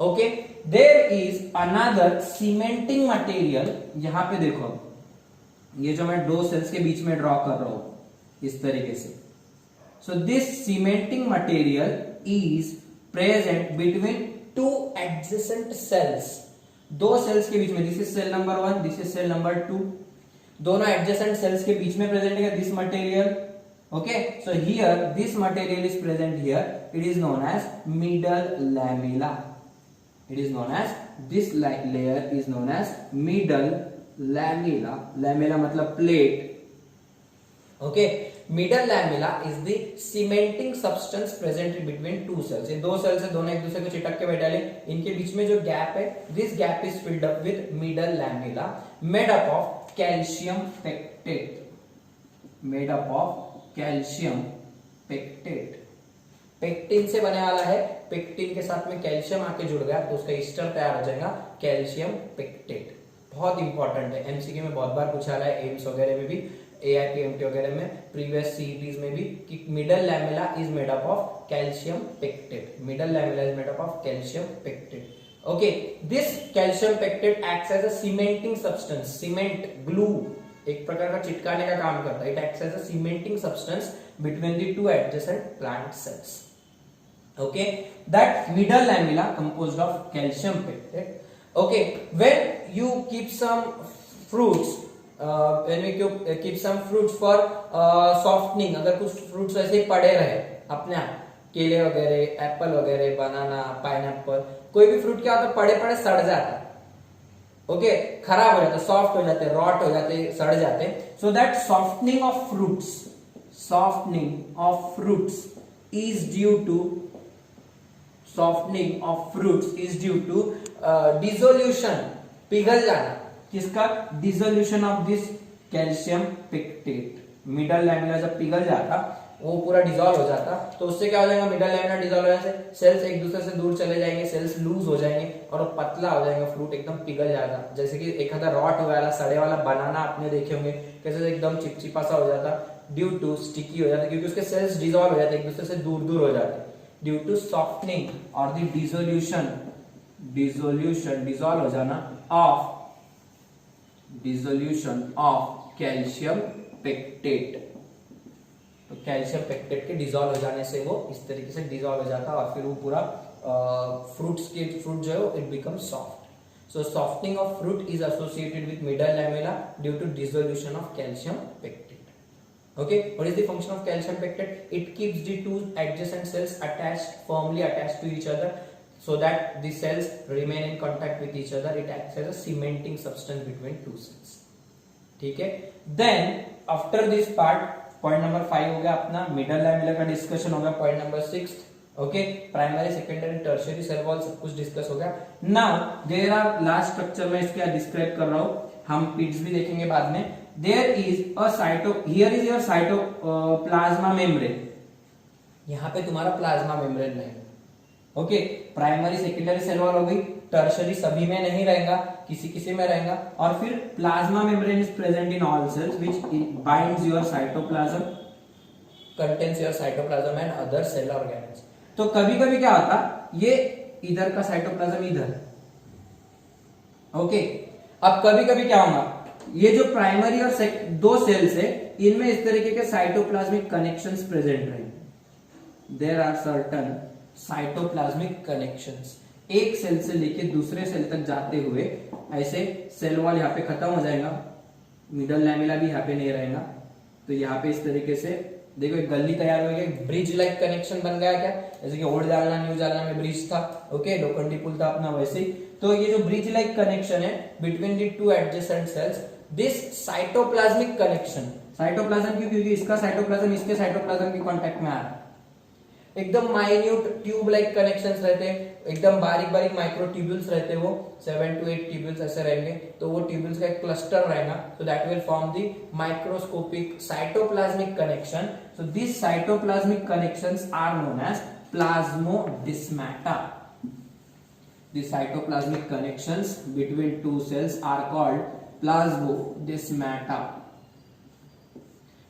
Speaker 1: Okay, there is another cementing material. यहां पे देखो, ये जो मैं 2 सेल्स के बीच में ड्रॉ कर रहा हूं इस तरीके से। So this cementing material is present between 2 adjacent cells. 2 cells के बीच में, this is cell number 1, this is cell number 2, दोनों एडजेसेंट सेल्स के बीच में प्रेजेंट है this material. Okay, so here this material is present here, it is known as middle lamella. It is known as, this layer is known as middle lamella. Lamella मतलब प्लेट। ओके, middle lamella is the cementing substance present between 2 cells. ये 2 sales है, दोनों एक दूसरे को चिटक के बैठे हैं, इनके बीच में जो गैप है, this gap is filled up with middle lamella, made up of calcium pectate. Made up of calcium pectate. Pectin से बने वाला है, पेक्टिन के साथ में कैल्शियम आके जुड़ गया तो उसका ईस्टर तैयार हो जाएगा, कैल्शियम पेक्टेट। बहुत इंपॉर्टेंट है, एमसीक्यू में बहुत बार पूछा रहा है, एम्स वगैरह में भी, एआईपीएमटी वगैरह में, प्रीवियस सीईटीज में भी, कि middle lamella is made up of calcium pectate. Middle lamella is made up of calcium pectate. Okay, this calcium pectate acts as a cementing substance. Cement, glue, एक प्रकार का चिटकाने का काम करता है। It acts as a cementing substance between the 2 adjacent plant cells. Okay, that middle lamella composed of calcium pectate. Okay, when you keep some fruits, when we keep some fruits for softening, अगर कुछ fruits ऐसे ही पड़े रहे अपने आप, केले वगैरह, Apple वगैरह, बनाना, पाइनएप्पल, कोई भी फ्रूट क्या होता है, पड़े पड़े सड़ जाता है। ओके, खराब हो जाता है, सॉफ्ट हो जाते हैं, रॉट हो जाते हैं, सड़ जाते हैं। So that softening of fruits, softening of fruits is due to dissolution, पिघल जाना। किसका? Dissolution of this calcium pectate. Middle lamella जब पिघल जाता, वो पूरा डिसॉल्व हो जाता, तो उससे क्या हो जाएगा, मिडल लैमेला डिसॉल्व होने से सेल्स एक दूसरे से दूर चले जाएंगे, सेल्स लूज हो जाएंगे और पतला हो जाएगा, फ्रूट एकदम पिघल जाएगा। जैसे कि एक आधा रॉट वाला, सड़े वाला बनाना आपने देखे होंगे, कैसे एकदम चिपचिपा सा हो जाता, ड्यू टू स्टिकी हो जाता, क्योंकि उसके सेल्स डिसॉल्व हो जाते, एक दूसरे से दूर दूर हो जाते, ड्यू टू सॉफ्टनिंग और द डिसोल्यूशन, डिसॉल्व हो जाना ऑफ कैल्शियम पेक्टेट। तो कैल्शियम पेक्टेट के डिसॉल्व हो जाने से वो इस तरीके से डिसॉल्व हो जाता और फिर वो पूरा फ्रूट जो है it become soft. So softening of fruit is associated with middle lamella due to dissolution of calcium pectate. Okay, what is the function of calcium pectate? It keeps the 2 adjacent cells firmly attached to each other, so that the cells remain in contact with each other. It acts as a cementing substance between 2 cells. ठीक है? Then after this part, point number 5 हो गया अपना, middle lamella का discussion हो गया, point number 6. Okay, primary, secondary, tertiary cell wall सब कुछ डिस्कस हो गया। Now there are last structure में इसके डिस्क्राइब कर रहा हूँ, हम पिट्स भी देखेंगे बाद में। There is a here is your cytoplasma membrane. यहाँ पे तुम्हारा प्लाज्मा मेम्ब्रेन रहेगा। Okay, primary secondary cell wall हो गई, टर्शरी सभी में नहीं रहेगा, किसी किसी में रहेगा, और फिर plasma membrane is present in all cells which binds your cytoplasm, contains your cytoplasm and other cell organelles. तो कभी कभी क्या होता, ये इधर का साइटोप्लाज्म इधर, ओके, अब कभी कभी क्या होगा, ये जो प्राइमरी और दो सेल्स है इनमें इस तरीके के साइटोप्लाज्मिक कनेक्शंस प्रेजेंट रहेंगे। There are certain cytoplasmic connections, एक सेल से लेके दूसरे सेल तक जाते हुए ऐसे सेल वॉल यहाँ पे खत्म हो जाएगा, मिडल लैमेला भी यहाँ पे नहीं रहेगा, तो यहाँ पे इस तरीके से देखो एक गली तैयार हो गई, ब्रिज लाइक कनेक्शन बन गया क्या, जैसे कि ओल्ड जालना न्यू जालना में ब्रिज था, ओके, लोखंडी पुल था अपना, वैसे ही तो ये जो ब्रिज लाइक कनेक्शन है between the two adjacent sales, this cytoplasmic connection, cytoplasm क्यों, क्योंकि इसका साइटोप्लाज्म इसके साइटोप्लाज्म के कांटेक्ट में आ रहा है, एकदम माइन्यूट ट्यूब लाइक कनेक्शंस रहते हैं, एकदम बारीक बारीक माइक्रो ट्यूब्यूल्स रहते हैं, वो 7 to 8 ट्यूब्यूल्स ऐसे रहेंगे, तो वो ट्यूब्यूल्स का एक क्लस्टर रहेगा, so that will form the microscopic cytoplasmic connection. So these cytoplasmic connections are known as plasmodesmata. The cytoplasmic connections between two cells are called plasmodesmata.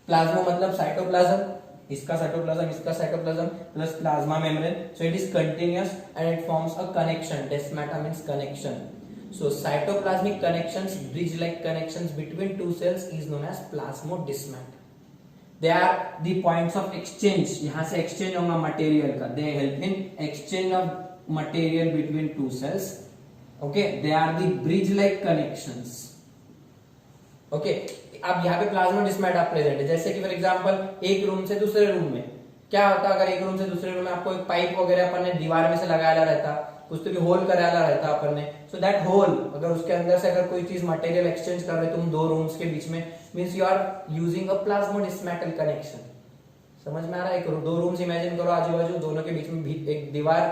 Speaker 1: Plasma मतलब साइटोप्लाज्म, इसका cytoplasm plus plasma membrane, so it is continuous and it forms a connection. Desmata means connection. So cytoplasmic connections, bridge like connections between two cells is known as plasmodesmata. They are the points of exchange, यहाँ से exchange होगा material का, they help in exchange of material between two cells. Okay, they are the bridge like connections. Okay, अब यहाँ पे plasmodesmata present है, जैसे कि फॉर एग्जांपल एक रूम से दूसरे रूम में क्या होता है, अगर एक रूम से दूसरे रूम में आपको एक पाइप वगैरह अपन ने दीवार में से लगाया रहता, कुछ तो भी होल कराया रहता अपन ने, सो दैट होल अगर उसके अंदर से अगर कोई चीज मटेरियल एक्सचेंज कर रहे तुम दो रूम्स के बीच में, means you are using a plasmodesmatal connection. समझ में आ रहा है, एक दो रूम्स इमेजिन करो आजू बाजू, दोनों के बीच में एक दीवार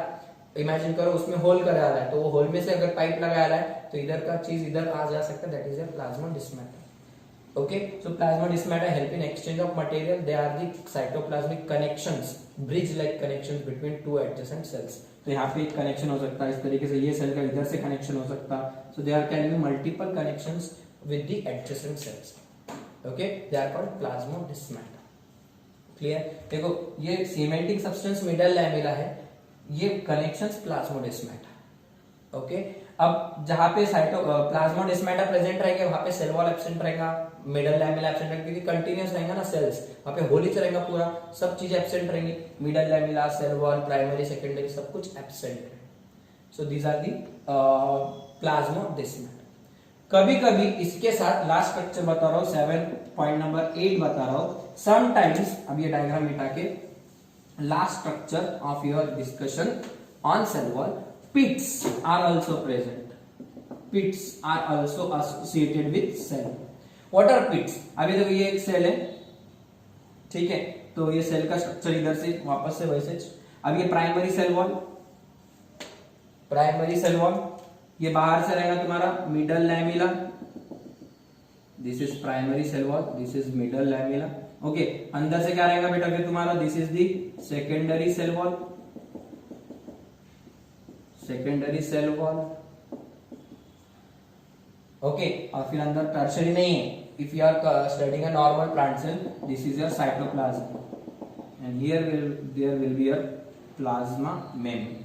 Speaker 1: इमेजिन करो, उसमें होल कराया रहा है, तो वो होल में से अगर पाइप लगाया रहा है तो इधर का चीज इधर आ जा सकता है, that is a plasmodesmata. Okay, so plasmodesmata help in exchange of material. They are the cytoplasmic connections, bridge-like connections between two adjacent cells. तो यहाँ पे एक कनेक्शन हो सकता है इस तरीके से, ये सेल का इधर से कनेक्शन हो सकता है, so there can be multiple connections with the adjacent cells. Okay, they are called plasmodesmata. Clear? देखो ये cementing substance middle lamella है, ये connections plasmodesmata. Okay, अब जहां पे प्लाज्मोडेस्माटा प्रेजेंट रहेगा वहां पे सेल वॉल एब्सेंट रहेगा, मिडल लैमेला एब्सेंट रहेगा, क्योंकि कंटीन्यूअस रहेगा ना सेल्स, वहां पे होल ही रहेगा पूरा, सब चीजें एब्सेंट रहेंगी, middle lamella, cell wall, primary, secondary सब कुछ एब्सेंट है। So these are the plasmodesmata. कभी कभी इसके साथ लास्ट स्ट्रक्चर बता रहा हूं, 7.8 बता रहा हूं, समटाइम्स, अब ये डायग्राम मिटा के last structure of your discussion on sale wall, pits are also present. Pits are also associated with cell. What are pits? अभी देखो ये एक सेल है, ठीक है, तो ये सेल का स्ट्रक्चर इधर से वापस से वैसे, अब ये प्राइमरी सेल वॉल, ये बाहर से रहेगा तुम्हारा middle lamella, this is primary cell wall, this is middle lamella. Okay, अंदर से क्या रहेगा बेटा फिर तुम्हारा, this is the secondary cell wall, secondary cell wall, okay, और फिर अंदर टर्शरी नहीं है, if you are studying a normal plant cell, this is your cytoplasm and here there will be a plasma membrane,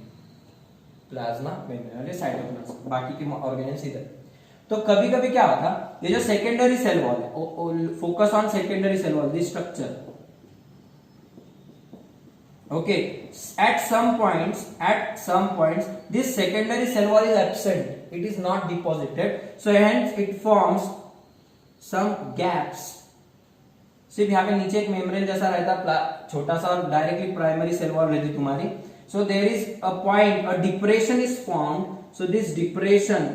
Speaker 1: cytoplasm, बाकी के organelles इधर। तो कभी कभी क्या होता, ये जो सेकेंडरी सेल वॉल है, focus on secondary cell wall, this structure, okay, at some points this secondary cell wall is absent, it is not deposited, so hence it forms some gaps. सिर्फ यहाँ पे नीचे एक मेम्ब्रेन जैसा रहता छोटा सा, और डायरेक्टली प्राइमरी सेल वॉल रहती तुम्हारी, so there is a point, a depression is formed, so this depression,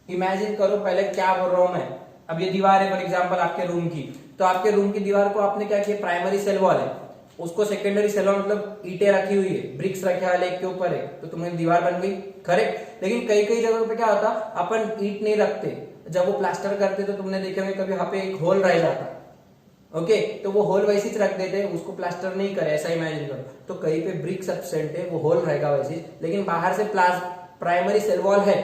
Speaker 1: imagine करो, पहले क्या बोल रहा हूं मैं, अब ये दीवार है फॉर एग्जांपल आपके रूम की, तो आपके रूम की दीवार को आपने क्या किया, प्राइमरी सेल वॉल है, उसको सेकेंडरी सेल वॉल मतलब ईंटें रखी हुई है, ब्रिक्स रखे वाले एक के ऊपर है, तो तुम्हें दीवार बन गई, करेक्ट। लेकिन कई कई जगहों पे क्या होता, अपन ईंट नहीं रखते, जब वो प्लास्टर करते तो तुमने देखे होंगे कभी वहां पे एक होल रह जाता, ओके, तो वो होल वैसे ही रख देते, उसको प्लास्टर नहीं करे, ऐसा इमेजिन करो। तो कहीं पे ब्रिक्स एब्सेंट है, वो होल रहेगा वैसे, लेकिन बाहर से प्राइमरी सेल वॉल है,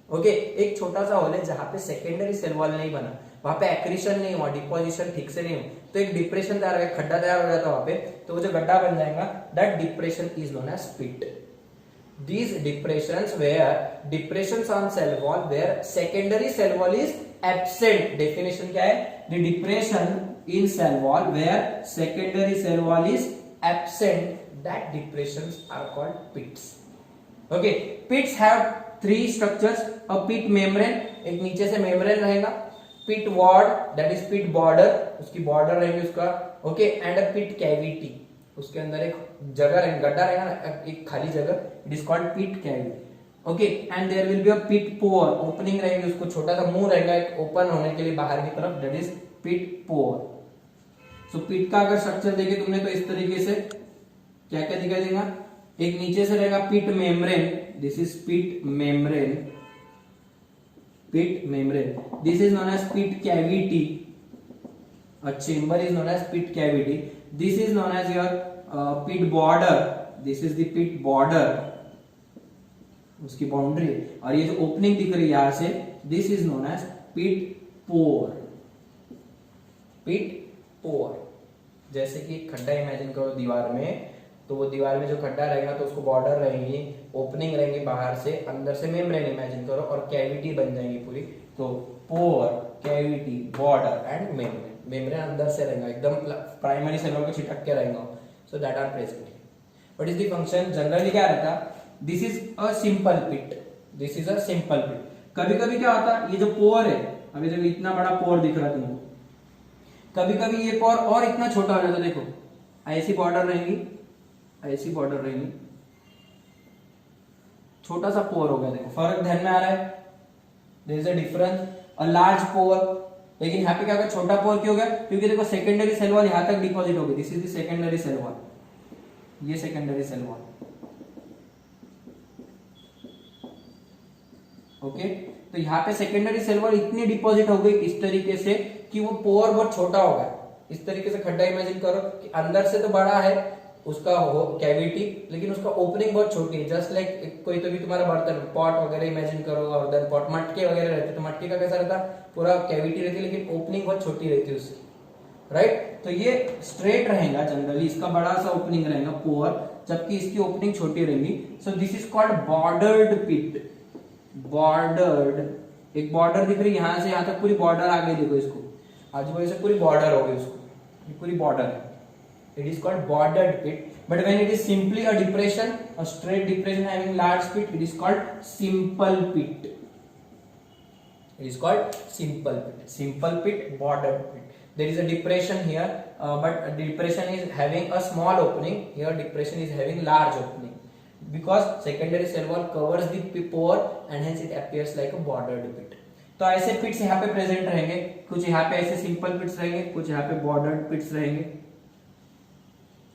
Speaker 1: ओके, एक छोटा सा होल है जहां पे सेकेंडरी सेल वॉल नहीं बना, वहां पे एक्रीशन नहीं हुआ, डिपोजिशन ठीक से नहीं हुआ, तो एक डिप्रेशन तैयार हो, खड्डा तैयार हो जाता वहां पे, तो वो जो गड्ढा बन जाएगा, that depression is known as pit. these depressions where depressions on cell wall where secondary cell wall is absent. Definition क्या है? The depression in cell wall where secondary cell wall is absent, that depressions are called pits. Okay, pits have three structures. A pit membrane, एक नीचे से membrane रहेगा. Pit ward, that is pit border, उसकी border रहेगी उसका. Okay, and a pit cavity, उसके अंदर एक जगह रहेगा, गड्ढा रहेगा ना, एक खाली जगह. It is called pit cavity. Okay, and there will be a pit pore, opening रहेगी, उसको छोटा सा मुंह रहेगा एक ओपन होने के लिए बाहर की तरफ, that is pit pore. So pit का अगर स्ट्रक्चर देखे तुमने तो इस तरीके से क्या क्या दिखाई देगा. एक नीचे से रहेगा pit membrane, this is pit membrane, pit membrane. This is known as pit cavity. A chamber is known as pit cavity. This is known as your pit border. This is the pit border, उसकी boundary. और ये जो opening दिख रही है यहां से, this is known as pit pore. pit pore, जैसे कि खड्डा इमेजिन करो दीवार में, तो वो दीवार में जो खड्डा रहेगा तो उसको बॉर्डर रहेंगी, ओपनिंग रहेंगी बाहर से, अंदर से मेम्ब्रेन इमेजिन करो और कैविटी बन जाएंगी पूरी. तो pore, cavity, border and membrane. Membrane अंदर से रहेगा, एकदम प्राइमरी सेल वॉल को चिटक के रहेगा. So that are present. What is the function? Generally क्या रहता? This is a simple pit. This is a simple pit. कभी कभी क्या होता, ये जो पोर है, अभी देखो इतना बड़ा पोर दिख रहा है तुमको, कभी कभी ये पोर और इतना छोटा हो जाता. देखो ऐसी बॉर्डर रहेंगी, ऐसी बॉर्डर रहेगी, छोटा सा पोर हो गया. देखो फर्क ध्यान में आ रहा है? There is a difference. A large pore, लेकिन यहाँ पे क्या होगा, छोटा पोर क्यों गया? क्योंकि देखो सेकेंडरी सेल वॉल यहां तक डिपॉजिट हो गई. This is the secondary cell wall, ये सेकेंडरी सेल वॉल. ओके, तो यहाँ पे सेकेंडरी सेल वॉल इतनी डिपॉजिट हो गई इस तरीके से कि वो पोर बहुत छोटा हो गया. इस तरीके से खड्डा इमेजिन करो कि अंदर से तो बड़ा है उसका कैविटी, लेकिन उसका ओपनिंग बहुत छोटी है. जस्ट लाइक कोई तो भी तुम्हारा बर्तन, पॉट वगैरह इमेजिन करो, और देन पॉट, मटके वगैरह रहते, तो मटके का कैसा रहता, पूरा कैविटी रहती है लेकिन ओपनिंग बहुत छोटी रहती है उसकी. राइट, तो ये स्ट्रेट रहेगा जनरली, इसका बड़ा सा ओपनिंग रहेगा पोर, जबकि इसकी ओपनिंग छोटी रहेगी. So this is called bordered pit. Bordered, एक बॉर्डर दिख रही है यहां से यहां तक पूरी बॉर्डर आ गई. देखो इसको आजू बाजू से पूरी बॉर्डर हो गई, उसको ये पूरी बॉर्डर है. It is called bordered pit. But when it is simply a depression, a straight depression having large pit, it is called simple pit. It is called simple pit. Simple pit, bordered pit. There is a depression here, but depression is having a small opening. Here depression is having large opening. Because secondary cell wall covers the pore and hence it appears like a bordered pit. तो ऐसे पिट्स यहाँ पे present रहेंगे. कुछ यहाँ पे ऐसे simple पिट्स रहेंगे, कुछ यहाँ पे बॉर्डर्ड पिट्स रहेंगे.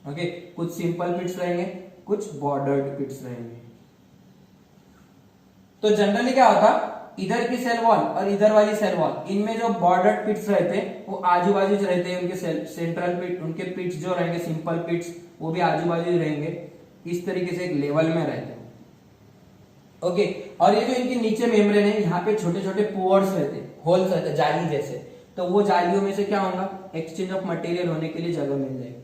Speaker 1: ओके, कुछ सिंपल पिट्स रहेंगे, कुछ बॉर्डर्ड पिट्स रहेंगे. तो जनरली क्या होता, इधर की सेल वॉल और इधर वाली सेल वॉल, इनमें जो बॉर्डर्ड पिट्स रहते हैं वो आजू बाजू रहते हैं. उनके सेंट्रल पिट, उनके पिट्स जो रहेंगे सिंपल पिट्स, वो भी आजू बाजू रहेंगे. इस तरीके से एक लेवल में रहते हैं. ओके, और ये जो इनके नीचे मेम्ब्रेन है, यहाँ पे छोटे छोटे पोर्स रहते हैं, होल्स रहते हैं, जाली जैसे. तो वो जालियों में से क्या होगा, एक्सचेंज ऑफ मटेरियल होने के लिए जगह मिल जाएगी.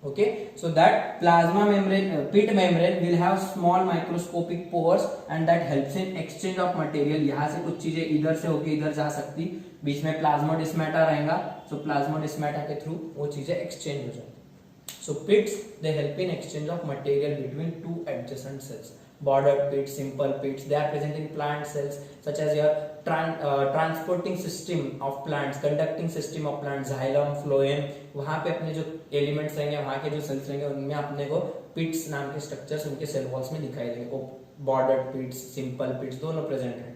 Speaker 1: Okay, so that plasma membrane, pit membrane will have small microscopic pores and that helps in exchange of material. यहाँ से कुछ चीजें इधर से होके इधर जा सकती, बीच में प्लाज्मोडेस्माटा रहेगा, so प्लाज्मोडेस्माटा के थ्रू वो चीजें एक्सचेंज हो जाती. So pits, they help in exchange of material between two adjacent cells. Bordered pits, simple pits, they are present in plant cells such as your transporting system of plants, conducting system of plants, xylem, phloem. वहां पे अपने जो elements रहेंगे, वहां के जो sales रहेंगे, उनमें अपने को पिट्स नाम के स्ट्रक्चर्स उनके सेल वॉल्स में दिखाई देंगे. बॉर्डर्ड पिट्स, सिंपल पिट्स दोनों प्रेजेंट हैं.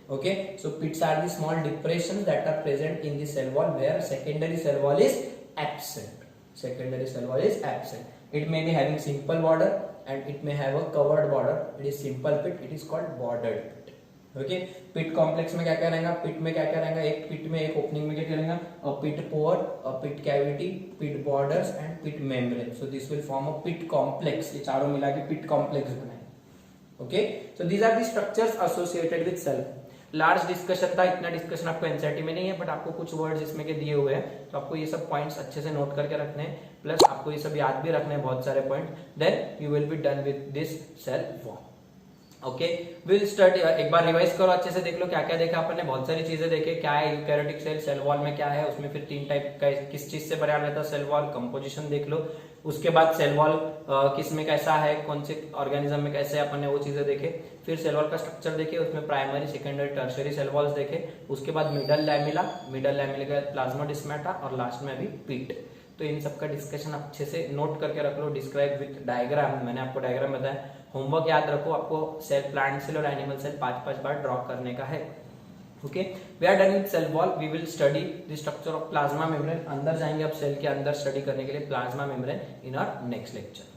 Speaker 1: Okay, so pits are the small depressions that are present in the cell wall where secondary cell wall is absent. Secondary cell wall is absent. It may be having simple border and it may have a covered border. It is simple pit. It is called bordered pit. Okay, pit complex में क्या क्या रहेगा, pit में क्या क्या रहेगा, एक pit में एक opening में क्या क्या रहेगा, a pit pore, a pit cavity, pit borders and pit membrane. So this will form a pit complex. ये चारों मिला के pit complex बनाए. Okay, so these are the structures associated with cell. Large discussion था, इतना discussion आपको NCERT में नहीं है, बट आपको कुछ वर्ड्स इसमें के दिए हुए हैं, तो आपको ये सब पॉइंट्स अच्छे से नोट करके रखने हैं, प्लस आपको ये सब याद भी रखने हैं बहुत सारे point, then you will be done with this cell wall. Okay, will study, एक बार रिवाइज करो, अच्छे से देख लो क्या क्या देखा अपन ने, बहुत सारी चीजें देखे, क्या है यूकैरियोटिक सेल, सेल वॉल में क्या है, उसमें फिर 3 टाइप का किस चीज से बना रहता है सेल वॉल, कंपोजिशन देख लो, उसके बाद सेल वॉल किस में कैसा है, कौन से ऑर्गेनिज्म में कैसे अपन ने वो चीजें देखे, फिर सेल वॉल का स्ट्रक्चर देखे, उसमें primary secondary tertiary cell walls देखे, उसके बाद मिडल लैमेला के प्लाज्मोडेस्माटा और लास्ट में भी पीट। तो इन सब का डिस्कशन अच्छे से नोट करके रख लो, डिस्क्राइब विद डायग्राम, मैंने आपको डायग्राम बताया। होमवर्क याद रखो, आपको सेल, प्लांट सेल और एनिमल सेल 5-5 बार ड्रॉ करने का है। Okay, we are done with cell wall, we will study the structure of plasma membrane. अंदर जाएंगे अब सेल के अंदर स्टडी करने के लिए plasma membrane in our next lecture.